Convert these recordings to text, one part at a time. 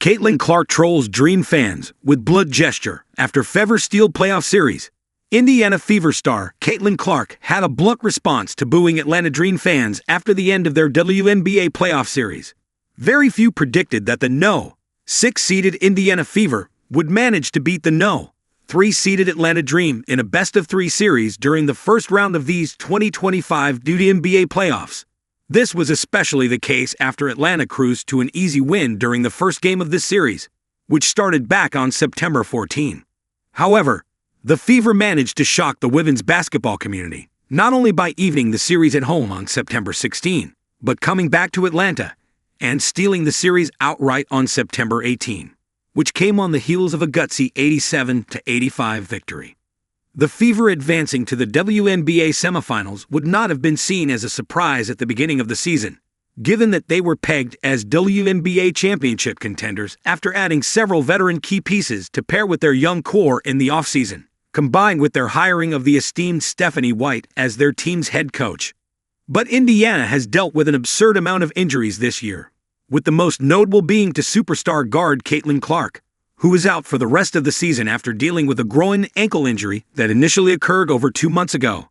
Caitlin Clark trolls Dream fans with blood gesture after Fever Steel playoff series. Indiana Fever star Caitlin Clark had a blunt response to booing Atlanta Dream fans after the end of their WNBA playoff series. Very few predicted that the No. 6-seeded Indiana Fever would manage to beat the No. 3-seeded Atlanta Dream in a best-of-3 series during the first round of these 2025 WNBA playoffs. This was especially the case after Atlanta cruised to an easy win during the first game of this series, which started back on September 14. However, the Fever managed to shock the women's basketball community, not only by evening the series at home on September 16, but coming back to Atlanta and stealing the series outright on September 18, which came on the heels of a gutsy 87-85 victory. The Fever advancing to the WNBA semifinals would not have been seen as a surprise at the beginning of the season, given that they were pegged as WNBA championship contenders after adding several veteran key pieces to pair with their young core in the offseason, combined with their hiring of the esteemed Stephanie White as their team's head coach. But Indiana has dealt with an absurd amount of injuries this year, with the most notable being to superstar guard Caitlin Clark, who is out for the rest of the season after dealing with a groin ankle injury that initially occurred over 2 months ago.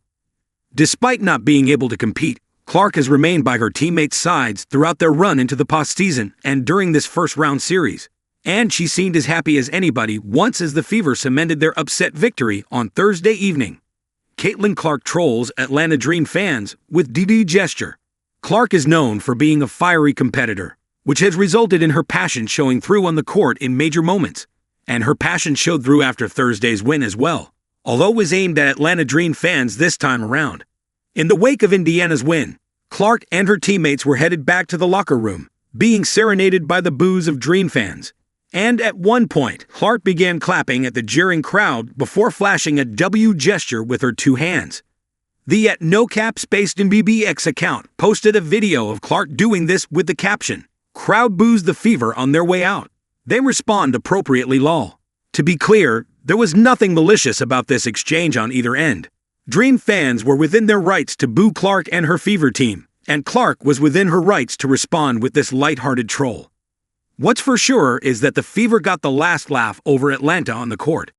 Despite not being able to compete, Clark has remained by her teammates' sides throughout their run into the postseason and during this first-round series, and she seemed as happy as anybody once as the Fever cemented their upset victory on Thursday evening. Caitlin Clark trolls Atlanta Dream fans with DD gesture. Clark is known for being a fiery competitor, which has resulted in her passion showing through on the court in major moments, and her passion showed through after Thursday's win as well, although it was aimed at Atlanta Dream fans this time around. In the wake of Indiana's win, Clark and her teammates were headed back to the locker room, being serenaded by the boos of Dream fans. And at one point, Clark began clapping at the jeering crowd before flashing a W gesture with her 2 hands. The @NoCapSpacedMBBX account posted a video of Clark doing this with the caption, "Crowd boos the Fever on their way out. They respond appropriately lol." To be clear, there was nothing malicious about this exchange on either end. Dream fans were within their rights to boo Clark and her Fever team, and Clark was within her rights to respond with this lighthearted troll. What's for sure is that the Fever got the last laugh over Atlanta on the court.